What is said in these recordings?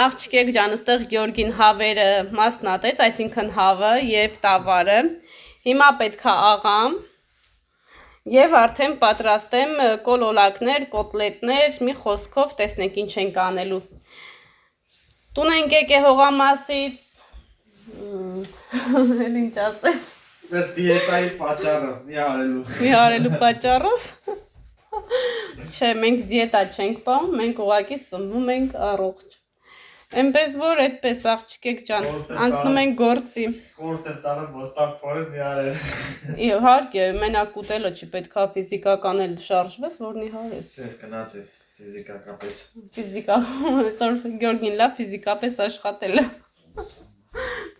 աղջիկեք ջան, այստեղ Գյորգին հավերը մասնատեց, այսինքն հավը եւ տավարը։ Հիմա պետք է աղամ եւ արդեն պատրաստեմ կոլոլակներ, կոտլետներ, մի խոսքով տեսնենք ինչ ենք անելու։ Տուն ենք եկե հողամասից։ Էլ ինչ ասեմ։ Բայց դիետայի պատճառով, մի արելու պատճառով։ Չէ, մենք դիետա չենք պահում, մենք ուղղակի սնվում ենք առողջ։ Էնպես որ այդպես աղջիկեք ջան, անցնում ենք գործի։ Կորտ եմ տանը ոստավ փորը մի արել։ Իհարկե, մենակ ուտելը չի պետքա ֆիզիկական էլ շարժվես, որ նիհարես։ Ես գնացի ֆիզիկակապես։ Ֆիզիկա, այսօր Գյորգին լավ ֆիզիկապես աշխատել է։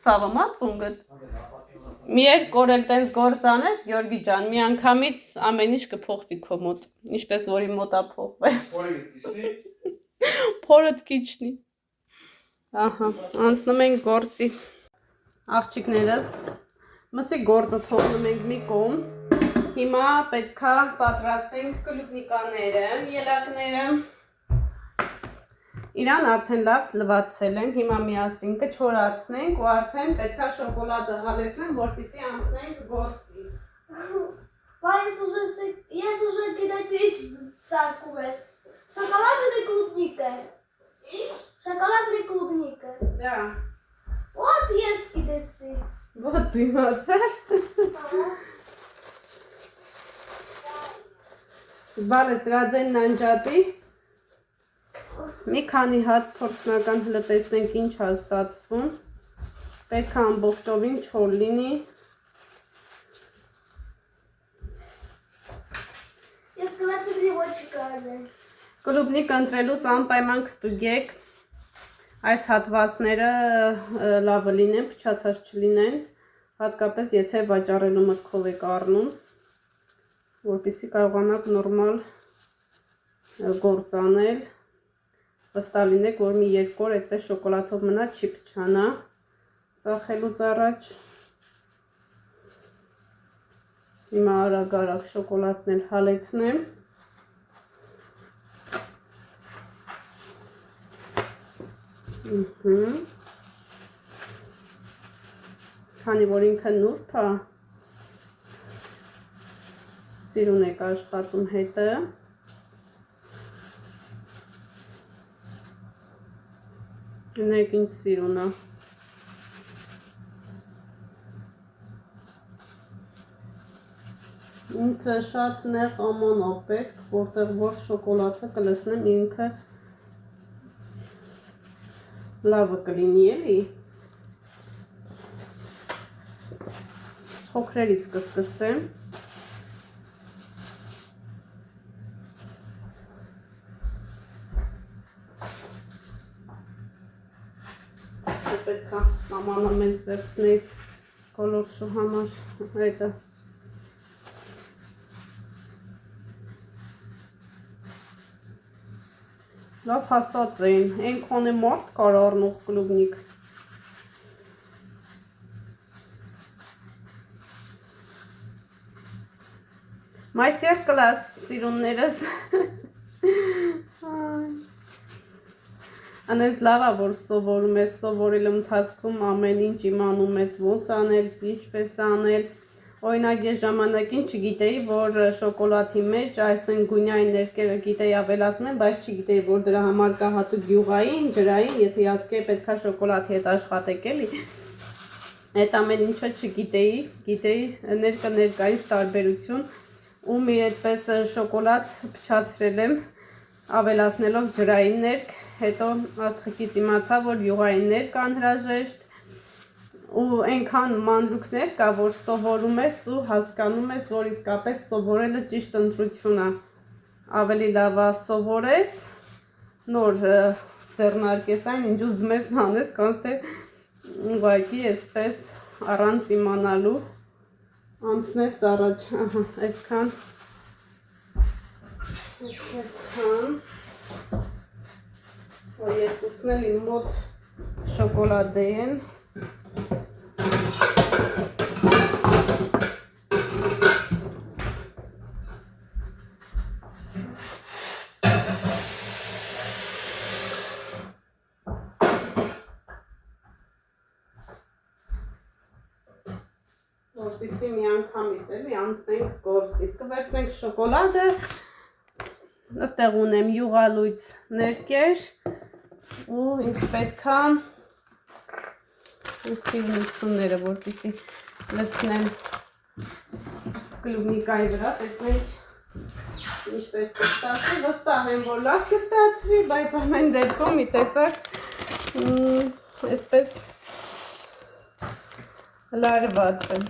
Ցավը մածունգդ։ Մի երկ օր էլ տենց գործ անես, Գյորգի ջան, մի անգամից ամեն ինչ կփոխվի քո մոտ, ինչպես որի մոտ է փոխվել։ Փորից քիչնի։ Փորդ քիչնի։ Ահա, անցնում ենք գործի։ Աղջիկներս, մսի գործը թողնում ենք մի կողմ։ Հիմա պետքա պատրաստենք կլուբնիկաները, ելակները։ Իրան արդեն լավ լվացել են, հիմա միասին կչորացնենք ու արդեն պետքա շոկոլադը հալեցնենք, որպեսզի անցնենք գործի։ Ես уже գիտեցի սարքում ես։ Շոկոլադный клубника։ Ինչ? Шоколадный клубника. Да. Вот ես գիտեցի։ Вот ты իմացար։ Բալես դրածեն նանջատի։ Մի քանի հատ փորձնական հլտեսնենք ինչ է ստացվում։ Պետք է ամբողջովին չոր լինի։ Ես գնացի գրիվոչիկ արել։ Կլուբնիկ ընտրելուց անպայման կստուգեք այս հատվածները լավը լինեն, փչացած չլինեն, հատկապես եթե վաճառելու մտքով եք առնում, որպեսզի կարողանաք նորմալ գործ անել, վստահ լինեք, որ մի երկու օր այդպես շոկոլադով մնա չի փչանա, ծախելուց առաջ։ Հիմա արագ շոկոլադն էլ հալեցնեմ։ Քանի որ ինքը նուրբ է, սիրուն եք աշխատում հետը։ Գնեք ինչ սիրուն է։ Ինձ շատ նեղ աման է պետք, որտեղ որ շոկոլադը կլսնեմ ինքը լավը կլինի էլի։ Փոքրերից կսկսեմ։ Պետք է մամանը մեզ վերցնեի կոլորշու համար հետը։ Լավ հասած էին, են քոնե մարդ կար առնող կլուբնիկ։ Մայսեր կլաս սիրուններս։ Անես լավա, որ սովորում ես, սովորելու ընթացքում ամեն ինչ իմանում ես ոնց անել, ինչպես անել։ Օրինակ ես ժամանակին չգիտեի, որ շոկոլադի մեջ այս գունյայի ներկերը գիտեի ավելացնել, բայց չգիտեի, որ դրա համար կա հատուկ գյուղային, ջրային, եթե իհարկե պետքա շոկոլադի հետ աշխատեք էլի։ Այդ ամեն ինչը չգիտեի, գիտեի ներկային տարբերություն ու մի այդպես շոկոլադ փչացրել եմ, ավելացնելով ջրային ներք, հետո աստղիկից իմացա, որ գյուղային ներք անհրաժեշտ ու այնքան մանրուքներ կա, որ սովորում ես ու հասկանում ես, որ իսկապես սովորելը ճիշտ ընտրություն է։ Ավելի լավ է սովորես, նոր ձեռնարկես այն, ինչ ուզում ես անես, կանց թե ուղղակի այսպես առանց իմանալու անցնես առաջ, ահա, այսքան, որ երկուսն էլ իմ մոտ շոկոլադե են։ որպեսզի միանգամից էլի անցնենք գործի։ Կվերցնենք շոկոլադը, այստեղ ունեմ յուղալույց ներկեր ու ինձ պետքա սիրունությունները, որպեսզի լցնեմ կլուբնիկայի վրա, տեսնենք ինչպես կստացվի, վստահ եմ, որ լավ կստացվի, բայց ամեն դեպքում մի տեսակ այսպես լարված եմ։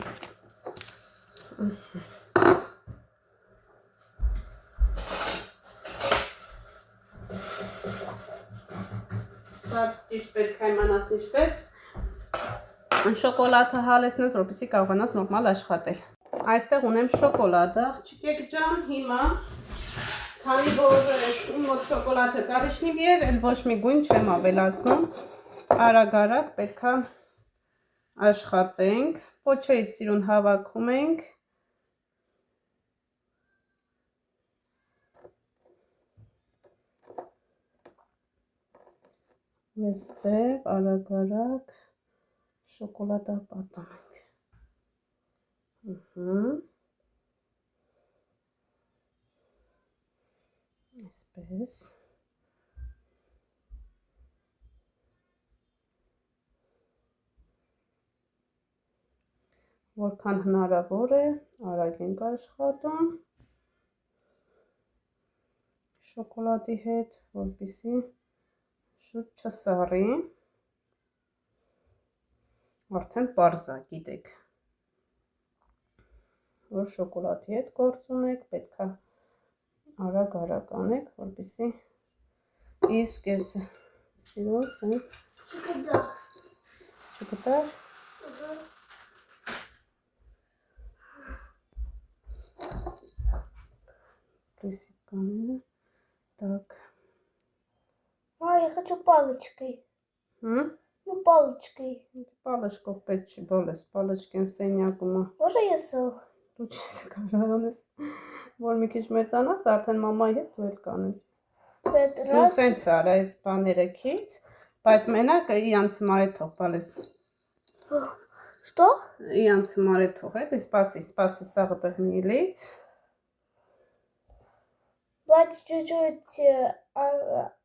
Շատ ճիշտ պետք է իմանաս ինչպես շոկոլադը հալեցնես, որպեսզի կարողանաս նորմալ աշխատել։ Այստեղ ունեմ շոկոլադը, աղջիկեք ջան, հիմա քանի որ իմ մոտ շոկոլադը կարիճնիվի էր, էլ ոչ մի գույն չեմ ավելացնում, արագ պետքա աշխատենք, պոչերից սիրուն հավաքում ենք, ես ձև, արագ շոկոլադը պատանենք։ Այսպես։ Որքան հնարավոր է, արագ ենք աշխատում շոկոլադի հետ, որպեսզի շուտ չսառի։ Արդեն պարզ է, գիտեք, որ շոկոլադի հետ գործ ունեք, պետքա արագ անեք, որպեսզի իսկ ես սիրուն սենց չգտար։ Присыпанные. Так. А, я хочу палочкой. Ну, палочкой. Պալաշկով պետք չի բոլես, պալաշկեն սենյակումը։ Можно я сел? Դու չես կարող անես, որ մի քիչ մեծանաս, արդեն մամայի հետ դու էլ կանես։ Դու սենց արա այս բաները քիչ, բայց մենակ իրանց մարե թող, պալես։ Что? Իրանց մարե թող, էլի, սպասի սաղը տղմիլից։ Давайте чуть-чуть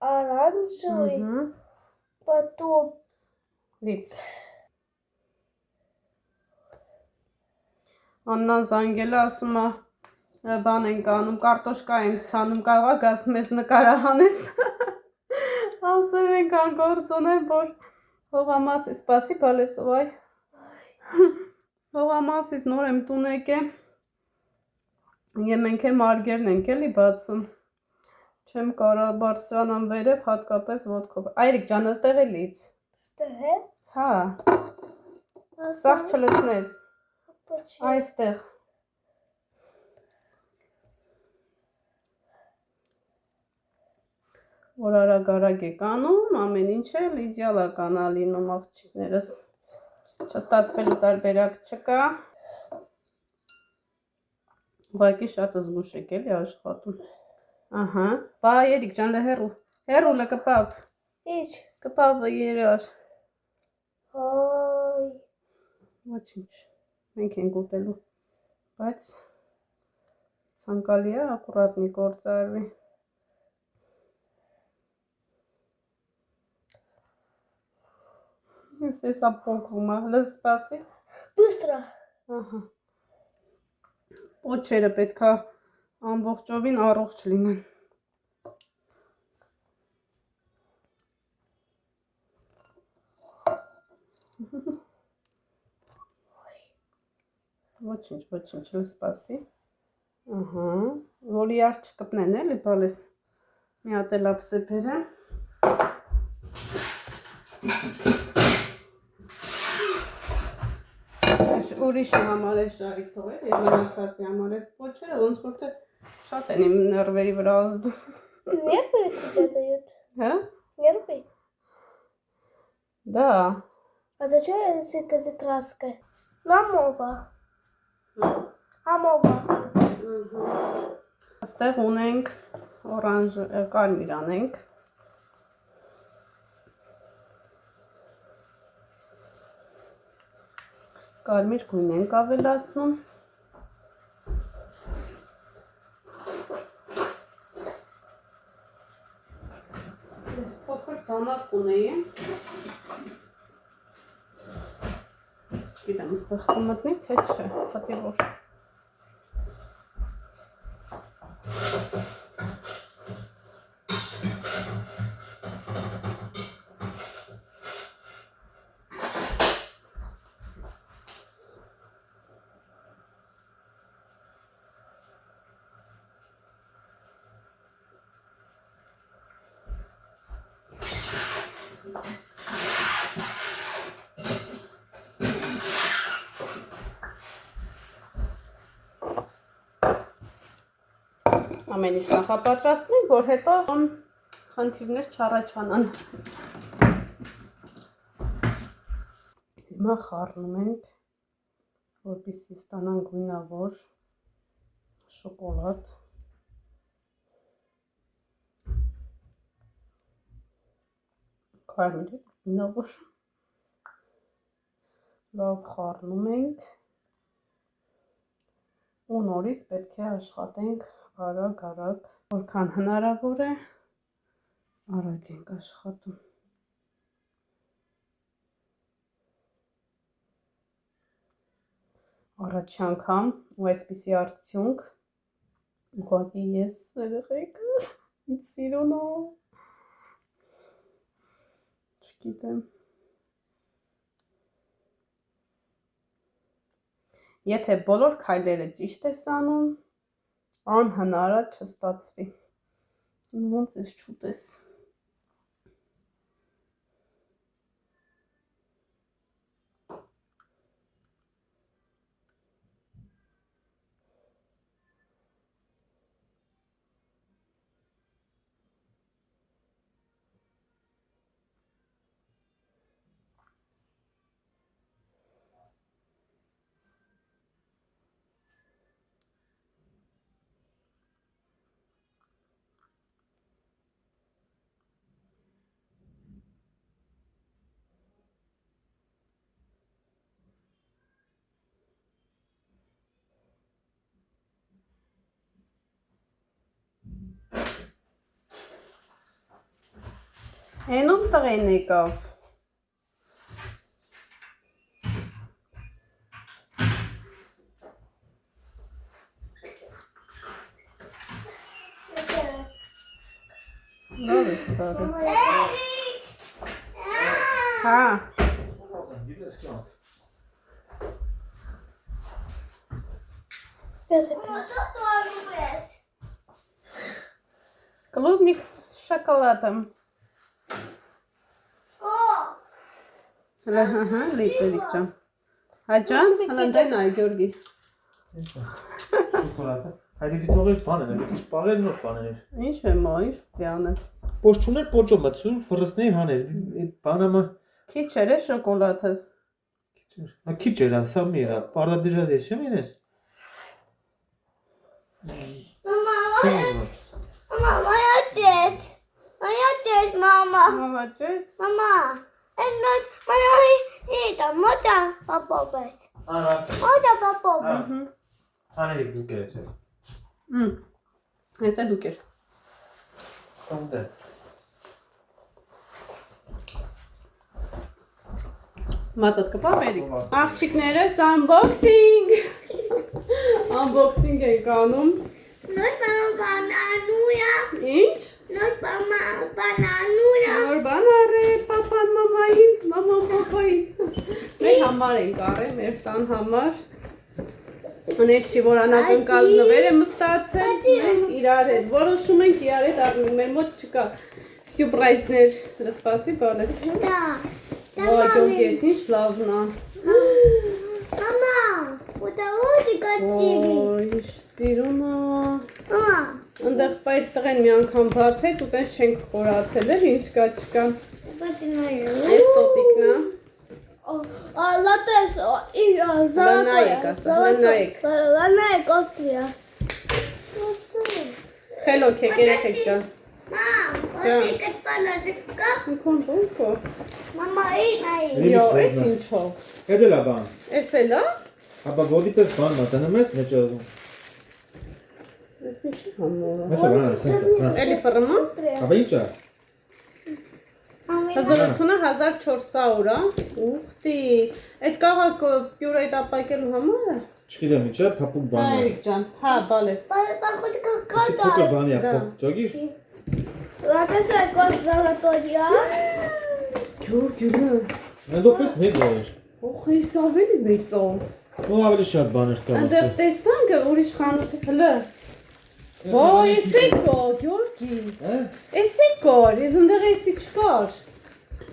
оранжевый, потом... Լից։ Աննան զանգել է, ասում է բան ենք անում, կարտոշկա ենք ցանում, կարող է գաս մեզ նկարահանես։ Ասում ենք անգործ ունեմ, որ հողամասի, սպասի բալեսով, այ։ Հողամասից նոր եմ տուն եկե։ Եմ ենք է մարգերն ենք էլի բացում։ Չեմ կարող բարձրանամ վերև, հատկապես ոտքով։ Այրիկ ջան, այստեղ է լից։ Ստեղ է։ Հա։ Սաղ չլցնես։ Այստեղ։ Որ արագ եք անում, ամեն ինչ էլ իդեալական է լինում աղջիկներս։ Չստացվելու տարբերակ չկա։ Ուղղակի շատ զգուշ եք էլի աշխատում։ Ահա, բա Երիկ ջան, հեռու կպավ։ Ինչ։ Կպավ երար։ Այ։ Ոչինչ, մենք ենք ուտելու, բայց ցանկալի է ակուրատնի գործարվի։ Ես ապոկվում է, լս սպասի։ Բыстро։ Ահա։ Պոչերը պետքա ամբողջովին առողջ լինեն։ Ոչինչ, լսպասի։ Ահա, որ իրար չկպնեն էլի, բալես։ Մի հատ էլ ապսեփերը։ Ուրիշի համար է շարիկ թողել, ես մնացածի համար ես պոչերը, ոնց որ թե շատ են իմ նրվերի վրա ազդում։ Нервы тебе дают? Հա? Нервы? Да. А зачем этой краской? Мамова. Ամովա։ Աստեղ ունենք օրանժ կարմիր անենք։ Կարմիր գույն ենք ավելացնում։ Ես փոքր դանակ ունեի։ Չգիտեմ, այստեղ կմտնի, թե չէ, պատի որ։ Ամեն ինչ նախապատրաստում ենք, որ հետո խնդիրներ չառաջանան։ Հիմա խառնում ենք, որպեսզի ստանանք գույնավոր շոկոլադ։ Կարմիր գույնավոր։ Լավ խառնում ենք։ Ու նորից պետք է աշխատենք արագ, որքան հնարավոր է, արագ ենք աշխատում։ Առաջ անգամ ու այսպիսի արդյունք, ուղղակի ես երեխեք, ինձ սիրուն է, չգիտեմ։ Եթե բոլոր քայլերը ճիշտ ես անում, անհնար է չստացվի։ Ոնց ես չուտես։ Էնում տղեն եկավ։ Լավ է սարը։ Հա։ Клубник с шоколадом. Ահա, լիցերիկ ջան։ Հաջան, հլանդայն այ Գյորգի։ Շոկոլադը։ Հայդի դիտողեր բան են, մի քիչ պաղեր նոր բաներ։ Ինչ եմ այ, դիանը։ Պոչ չուներ պոճոմը, ցույց ֆրսնեի հաներ։ Այդ բանամը Քիչ էր շոկոլադս։ քիչ էր, սա մի էր, պարադիժա դես չեմ ինես։ Mama, моя отец. Мама. Молодец։ Mama. Моя это моя папа. Արաս։ Моя папа. Հաների դուք ես։ Այստեղ դուք էր։ Տոնդե։ Մատդ կպավերի։ Աղջիկներս unboxing։ Unboxing ենք անում։ Նոր բանանուրա։ Ինչ։ Նոր բանանուրա։ Նոր բան առել պապան մամային, մաման պապային։ Մեր համար ենք առել, մեր տան համար։ Անես չի որ անակնկալ նվեր եմ ստացել, մենք իրար հետ որոշում ենք իրար հետ առնենք, մեր մոտ չկա սյուրպրայզներ, սպասիբա լես։ Да. Ոայ, Գյորգի, ես ինչ լավն է։ Мама, удалось котики. Ոյ, ինչ սիրուն է։ Мама. Այնտեղ պայտ տղեն մի անգամ բացեց ու տենց չենք խորացել էր, ինչ կա չկա։ Այս տոտիկն է։ Латес и Ланայեք, ասա, լանայեք։ Ланայեք Австрия. Խելոք եք երեխեք ջան։ Мам, котик это положить как? Ինքոն բունքո։ Մամա, այն։ Յո, էս ինչով։ Էդ էլ է բան։ Էս էլ է։ Ապա ոտի պես բանն է, դնում ես մեջը։ Էս ինչի համորա։ Մեսը բանան, սենսը։ Էլի ֆռմա։ Ապա ի՞նչ է։ 1400 Ուխտի։ Այդ կաղաք պյուրե տապակելու համար է։ Չգիտեմ ի՞նչ է, փափուկ բան է։ Հայրիկ ջան, հա, բալես։ Պախոտ Իսկ կակատա։ փոքր բանի է, Դա։ ճոգիր։ Լատեսը կոս զալատորիա։ Գյուրգյուրը։ Այնտեղ պես մեծ էր։ Օխ, էս ավելի մեծ է։ Ու ավելի շատ բաներ կա։ Այնտեղ տեսանք ուրիշ խանութի հլը։ Ոյ, էս է կո, Գյորգի։ Հա։ Էս է կոր, ես ընդեղ էսի չկար։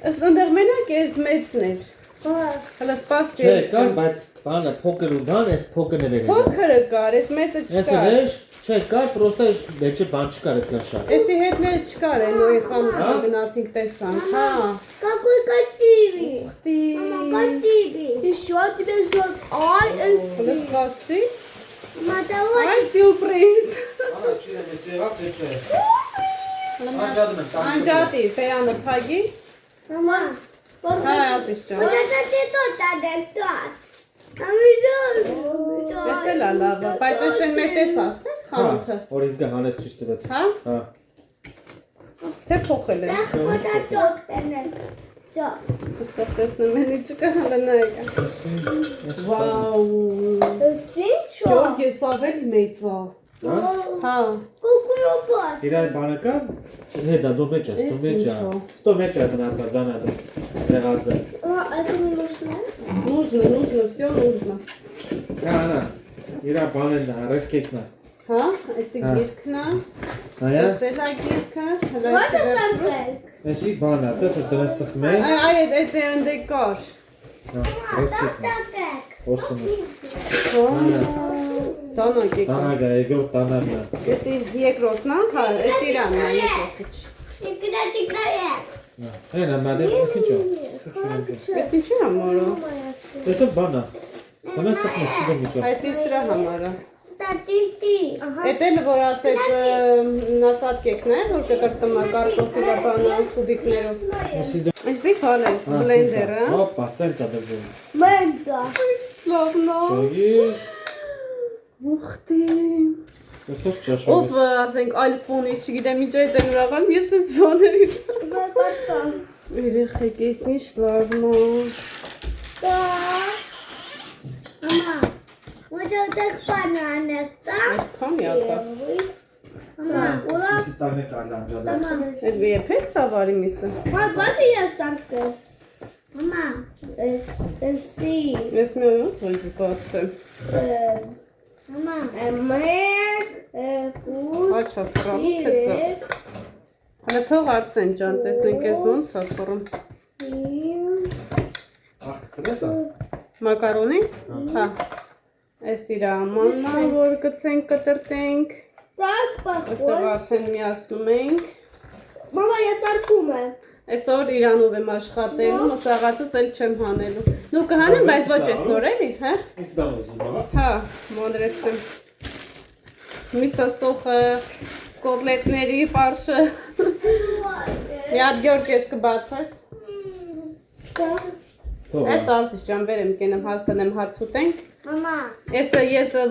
Էս ընդեղ մենակ էս մեծն էր։ Հլը սպասի։ Չէ, կար, բայց բանը փոքր ու բան, այս փոքրն էր։ Փոքրը կար, էս մեծը Ես չկար։ էլ չէ, կար, պրոստը մեջը բան չկար այդքան շատ։ Էսի հետն էլ չկար, այն նույն խանութը գնացինք տեսանք, հա։ Какой красивый. Ուխտի։ Мама, красивый. Еще тебе ждет. Ай, Հլը эси. սպասի։ Мама, давай. Այ սյուրպրիզ։ Արա չիրեմ, ես եղավ թե չէ։ Անջատում եմ, տանջում եմ։ Անջատի, սերանը փագի։ Мама. Հա, ասիշ ջան։ Вот это ты тут надо тот. Ամիրոն։ Էս էլ է լավը, բայց էս են մեր տեսած, թե խանութը։ Օրինքը հանես ցույց տվեց։ Հա։ Հա։ Թե փոխել է։ Так вот это тот. Всё. Այստեղ տեսնում են իջուկը հալնայա։ Վաու։ Սինչո։ Գյորգ, ես ավելի մեծ է։ Հա։ Կուկուոպոտ։ Իր այդ բանը կա։ Հետա դու մեջ ես, դու մեջ ես։ Ստո մեջ է մնացած զանադը։ Եղած է։ Это не нужно. Нужно, всё нужно։ Հա, հա։ Իր բանն է, ռեսկետնա։ Հա, այսի գիրքն է։ Այա։ Էս էլ է գիրքը։ Вот это сандаль. Էսի բանը, պես որ դրես սխմես։ Այ այդ ընդ կար։ Հա, ռեսկետնա։ Так. Որսում։ Տանակ եկա։ Տանագա, երկրորդ տանագն է։ Էսի երկրորդն է, հա, էս իրանն է երկրորդը։ Играть. Այնա մադե, ինչ է։ Էս ինչի համար է։ Տեսով բանը։ Դրես սխմես չգեմ ինչա։ Այս սրա համար է։ Татиси. Էդ էլ որ ասեց նասատկեկն է, որ կտրտում է կարտոֆիլը բանը կուբիկներով։ Էսի դա։ Այսի քալես բլենդերը։ Հոպա, սենցա դեպքում։ Մենձա։ Լավնա։ Ճոգի։ Ուխտի։ Այսօր Ով ճաշավես։ ասենք iPhone-ից չգիտեմ ինչ այդ են ուրախան, ես էս բաներից։ Զատարտա։ Երեխեք, էս ինչ լավն է։ Да. Мама. Вот это бананок, да? Այսքան յակա։ Мама, ура. Էսի տանը կալան ջադա։ Мама. Այդ վիեփես տավարի միսը։ Мама, вот я санка. Мама. Си. Ես մի օր ոյզի կացեմ։ Мама. Մեն. Պուս. Աչա ֆրանկեցը։ Հələ թող Արսեն ջան, տեսնենք ես ոնց է ֆռում։ Աղցրես է։ Մակարոնի։ Հա։ Էս իր ամանն է, որ գցենք կտրտենք։ Так, Այստեղ похож. արդեն միացնում ենք։ Мама, я саркում եմ։ Այսօր իրանով եմ աշխատելու, մսաղացս էլ չեմ հանելու։ Դու կհանեմ, բայց ոչ այսօր էլի, հա։ Իսկ դա ուզում ա։ Հա, մոդրեսեմ։ Միսասոխը, կոտլետների ֆարշը։ Մի հատ Գյորգ ես կբացես։ Այս ասից ջան, վերեմ կենեմ հաստանեմ հաց ուտենք։ Մամա, Ես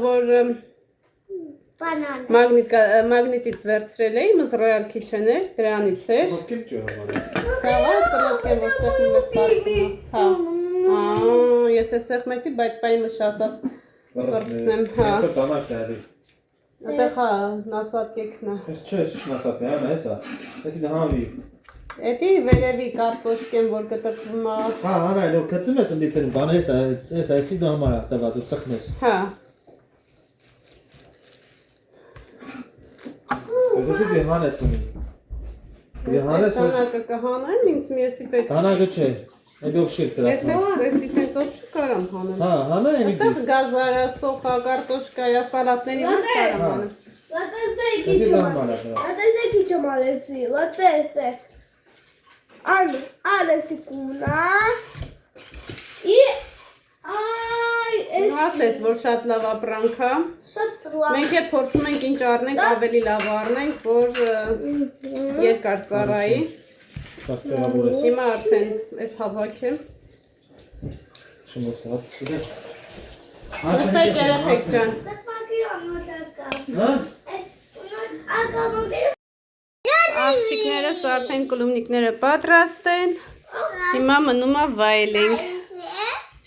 որ բանան։ մագնիտից վերցրել էի, մս Royal Kitchen էր, դրանից էր։ Ո՞նքիմ ջահավար։ Կավա, կլոկեմ, որ սեղմում ես պարսումը։ Հա։ Ես է սեղմեցի, բայց պայի մշասավ վրցնեմ, հա։ Այսը տանակ է ալի։ Ատեղ հա, նասատ կեքնա։ Ես չէ, ես չնասատ է, անա, էսա։ Էսի դա հանվի։ Էդի վերևի կարտոշկեմ, որ կտրտվում է։ Հա, անա, այլ որ կծում ես ընդիցերում, բան էսա, էսի դա համար աղտավա, դու ծխմես։ Հա։ Էսի դի հանես ունի։ Դի հանես որ Տանակը կհանեմ, ինձ միեսի պետք է։ տանակը չէ, այդով շիր Ես կրասնա։ ես իսենց օր չկարամ հանեմ։ Հա, հանա էնի դի։ Այստեղ գազարա, սոխա, կարտոշկայա, սալատների ո՞ր կարամ հանեմ։ Լատեսեք Էսի իջում դա ալ։ համար է։ Լատեսեք իջում ալեցի, լատեսեք։ Ալեսի կունա։ Ասես, որ շատ լավ ապրանք է։ Շատ լավ։ Մենք է փորձում ենք ինչ առնենք, ավելի լավ առնենք, որ երկար ծառայի։ Սա տեղավորես։ Հիմա արդեն այս հավաքեմ։ Շմոսած։ Սուդե։ Նստեք երեխեք ջան։ Հա։ Աղջիկներս արդեն կլումնիկները պատրաստ են։ Հիմա մնում է վայելենք։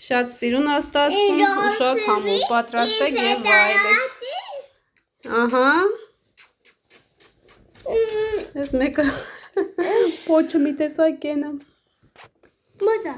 Շատ սիրուն է ստացվում ու շատ համով պատրաստեք եւ վայելեք։ Ահա։ Ես մեկը պոչը մի տեսակ կենամ։ Մոճա։